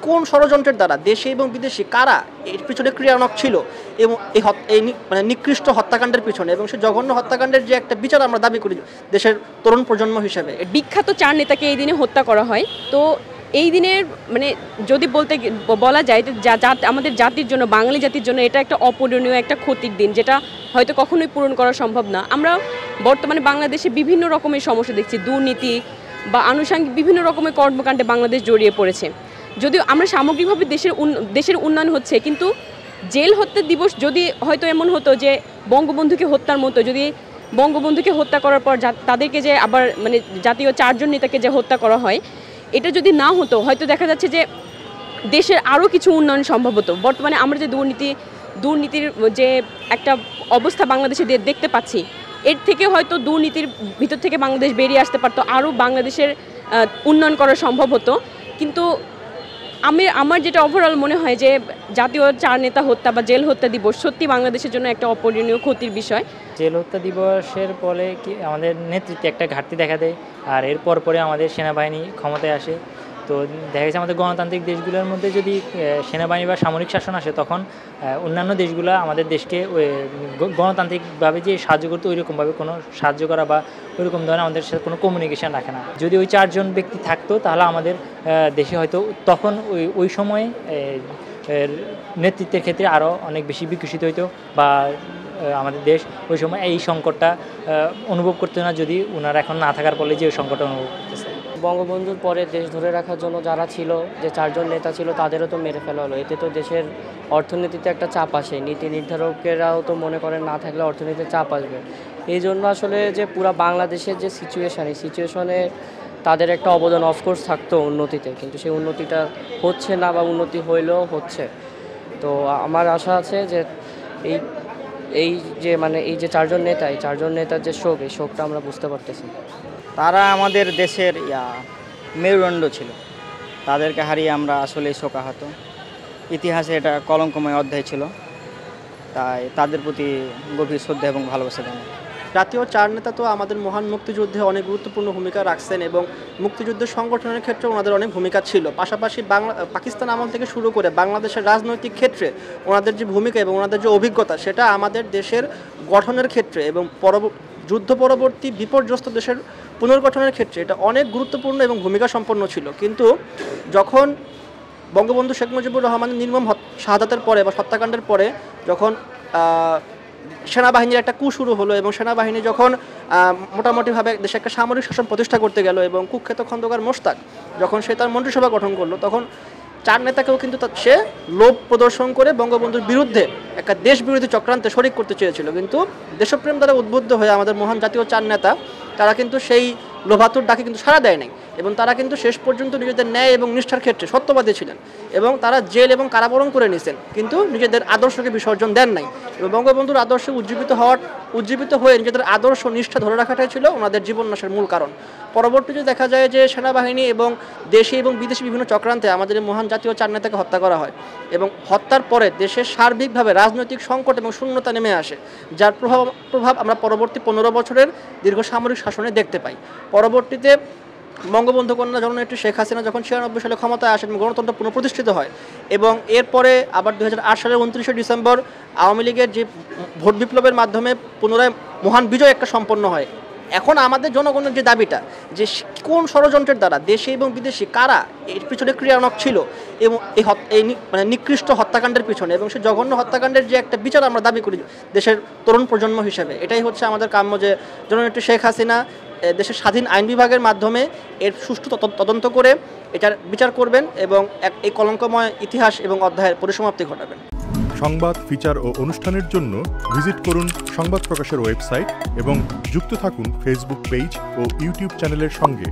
কোন ষড়যন্ত্রের দ্বারা দেশে এবং বিদেশে কারা এর পিছনে ক্রিয়ানক ছিল এবং এই মানে নিকৃষ্ট হত্যাকাণ্ডের পিছনে এবং সেই জঘন্য হত্যাকাণ্ডের যে একটা বিচার আমরা দাবি করি দেশের তরুণ প্রজন্ম হিসেবে। বিখ্যাত 4 নেতাকে এই দিনে হত্যা করা হয়। তো এই দিনের মানে যদি বলা যায় আমাদের জাতির জন্য, বাঙালি জাতির জন্য এটা একটা অপূরণীয় একটা ক্ষতির দিন, যেটা হয়তো কখনোই পূরণ করা সম্ভব না। আমরা বর্তমানে বাংলাদেশে বিভিন্ন রকমের সমস্যা দেখছি, দুর্নীতি বা আনুষঙ্গিক বিভিন্ন রকমের কর্মকাণ্ডে বাংলাদেশ জড়িয়ে পড়েছে। যদিও আমরা সামগ্রিকভাবে দেশের উন্নয়ন হচ্ছে, কিন্তু জেল হত্যা দিবস যদি হয়তো এমন হতো যে বঙ্গবন্ধুকে হত্যার মতো, যদি বঙ্গবন্ধুকে হত্যা করার পর তাদেরকে যে আবার মানে জাতীয় 4 জন নেতাকে যে হত্যা করা হয়, এটা যদি না হতো হয়তো দেখা যাচ্ছে যে দেশের আরও কিছু উন্নয়ন সম্ভব হতো। বর্তমানে আমরা যে দুর্নীতির যে একটা অবস্থা বাংলাদেশে দেখতে পাচ্ছি, এর থেকে হয়তো দুর্নীতির ভিতর থেকে বাংলাদেশ বেরিয়ে আসতে পারতো, আরও বাংলাদেশের উন্নয়ন করা সম্ভব হতো। কিন্তু আমার যেটা ওভারঅল মনে হয় যে জাতীয় 4 নেতা হত্যা বা জেল হত্যা দিবস সত্যি বাংলাদেশের জন্য একটা অপূরণীয় ক্ষতির বিষয়। জেল হত্যা দিবসের ফলে কি আমাদের নেতৃত্বে একটা ঘাটতি দেখা দেয়, আর এরপর পরে আমাদের সেনাবাহিনী ক্ষমতায় আসে। তো দেখা গেছে আমাদের গণতান্ত্রিক দেশগুলোর মধ্যে যদি সেনাবাহিনী বা সামরিক শাসন আসে, তখন অন্যান্য দেশগুলো আমাদের দেশকে গণতান্ত্রিকভাবে যে সাহায্য করতো ওইরকমভাবে কোনো সাহায্য করা বা ওইরকম ধরনের আমাদের সাথে কোনো কমিউনিকেশান রাখে না। যদি ওই 4 জন ব্যক্তি থাকতো তাহলে আমাদের দেশে হয়তো তখন ওই সময়ে নেতৃত্বের ক্ষেত্রে আরও অনেক বেশি বিকশিত হইতো, বা আমাদের দেশ ওই সময় এই সংকটটা অনুভব করতো না, যদি ওনারা এখন না থাকার ফলে যে ওই সংকটটা অনুভব করতেছে। বঙ্গবন্ধুর পরে দেশ ধরে রাখার জন্য যারা ছিল, যে 4 জন নেতা ছিল, তাদেরও তো মেরে ফেলা হলো। এতে তো দেশের অর্থনীতিতে একটা চাপ আসে, নীতি নির্ধারকেরাও তো মনে করেন না থাকলে অর্থনীতিতে চাপ আসবে। এই জন্য আসলে যে পুরা বাংলাদেশের যে সিচুয়েশান, এই সিচুয়েশনে তাদের একটা অবদান অফকোর্স থাকতো উন্নতিতে, কিন্তু সেই উন্নতিটা হচ্ছে না, বা উন্নতি হইলেও হচ্ছে। তো আমার আশা আছে যে এই যে 4 জন নেতা, এই 4 জন নেতার যে শোক, এই শোকটা আমরা বুঝতে পারতেছি। তারা আমাদের দেশের মেরুদণ্ড ছিল, তাদেরকে হারিয়ে আমরা আসলেই শোকাহত। ইতিহাসে এটা কলঙ্কময় অধ্যায় ছিল, তাই তাদের প্রতি গভীর শ্রদ্ধা এবং ভালোবাসা জানাই। জাতীয় 4 নেতা তো আমাদের মহান মুক্তিযুদ্ধে অনেক গুরুত্বপূর্ণ ভূমিকা রাখছেন এবং মুক্তিযুদ্ধের সংগঠনের ক্ষেত্রে ওনাদের অনেক ভূমিকা ছিল। পাশাপাশি পাকিস্তান আমল থেকে শুরু করে বাংলাদেশের রাজনৈতিক ক্ষেত্রে ওনাদের যে ভূমিকা এবং ওনাদের যে অভিজ্ঞতা, সেটা আমাদের দেশের গঠনের ক্ষেত্রে এবং যুদ্ধ পরবর্তী বিপর্যস্ত দেশের পুনর্গঠনের ক্ষেত্রে এটা অনেক গুরুত্বপূর্ণ এবং ভূমিকা সম্পন্ন ছিল। কিন্তু যখন বঙ্গবন্ধু শেখ মুজিবুর রহমানের নির্মম শাহাদাতের পরে বা হত্যাকাণ্ডের পরে যখন সেনাবাহিনীর একটা কূ শুরু হলো এবং সেনাবাহিনী যখন মোটামুটিভাবে দেশে একটা সামরিক শাসন প্রতিষ্ঠা করতে গেল এবং কুখ্যাত খন্দকার মোশতাক যখন সে তার মন্ত্রিসভা গঠন করলো, তখন 4 নেতাকেও কিন্তু সে লোভ প্রদর্শন করে বঙ্গবন্ধুর বিরুদ্ধে একটা দেশ বিরোধী চক্রান্তে শরিক করতে চেয়েছিল। কিন্তু দেশপ্রেম দ্বারা উদ্বুদ্ধ হয়ে আমাদের মহান জাতীয় 4 নেতা তারা কিন্তু সেই লোভাতুর ডাকে কিন্তু সাড়া দেয় নাই এবং তারা কিন্তু শেষ পর্যন্ত নিজেদের ন্যায় এবং নিষ্ঠার ক্ষেত্রে সত্যবাদী ছিলেন এবং তারা জেল এবং কারাবরণ করে নিয়েছেন, কিন্তু নিজেদের আদর্শকে বিসর্জন দেন নাই। এবং বঙ্গবন্ধুর আদর্শে উজ্জীবিত হয়ে নিজেদের আদর্শ নিষ্ঠা ধরে রাখাটাই ছিল ওনাদের জীবননাশের মূল কারণ। পরবর্তীতে দেখা যায় যে সেনাবাহিনী এবং দেশি এবং বিদেশি বিভিন্ন চক্রান্তে আমাদের মহান জাতীয় 4 নেতাকে হত্যা করা হয় এবং হত্যার পরে দেশের সার্বিকভাবে রাজনৈতিক সংকট এবং শূন্যতা নেমে আসে, যার প্রভাব আমরা পরবর্তী 15 বছরের দীর্ঘ সামরিক শাসনে দেখতে পাই। পরবর্তীতে বঙ্গবন্ধু কন্যা জননেত্রী শেখ হাসিনা যখন 96 সালে ক্ষমতায় আসেন, গণতন্ত্র পুনঃপ্রতিষ্ঠিত হয় এবং এরপরে আবার 2008 সালের 29শে ডিসেম্বর আওয়ামী লীগের যে ভোট বিপ্লবের মাধ্যমে পুনরায় মহান বিজয় একটা সম্পন্ন হয়। এখন আমাদের জনগণের যে দাবিটা যে কোন ষড়যন্ত্রের দ্বারা দেশে এবং বিদেশে কারা এর পিছনে ক্রিয়ানক ছিল এবং এই মানে নিকৃষ্ট হত্যাকাণ্ডের পিছনে এবং সেই জঘন্য হত্যাকাণ্ডের যে একটা বিচার আমরা দাবি করি দেশের তরুণ প্রজন্ম হিসেবে, এটাই হচ্ছে আমাদের কাম্য যে জননেত্রী শেখ হাসিনা দেশের স্বাধীন আইন বিভাগের মাধ্যমে এর সুষ্ঠু তদন্ত করে এটার বিচার করবেন এবং এই কলঙ্কময় ইতিহাস এবং অধ্যায়ের পরিসমাপ্তি ঘটাবেন। সংবাদ, ফিচার ও অনুষ্ঠানের জন্য ভিজিট করুন সংবাদ প্রকাশের ওয়েবসাইট এবং যুক্ত থাকুন ফেসবুক পেজ ও ইউটিউব চ্যানেলের সঙ্গে।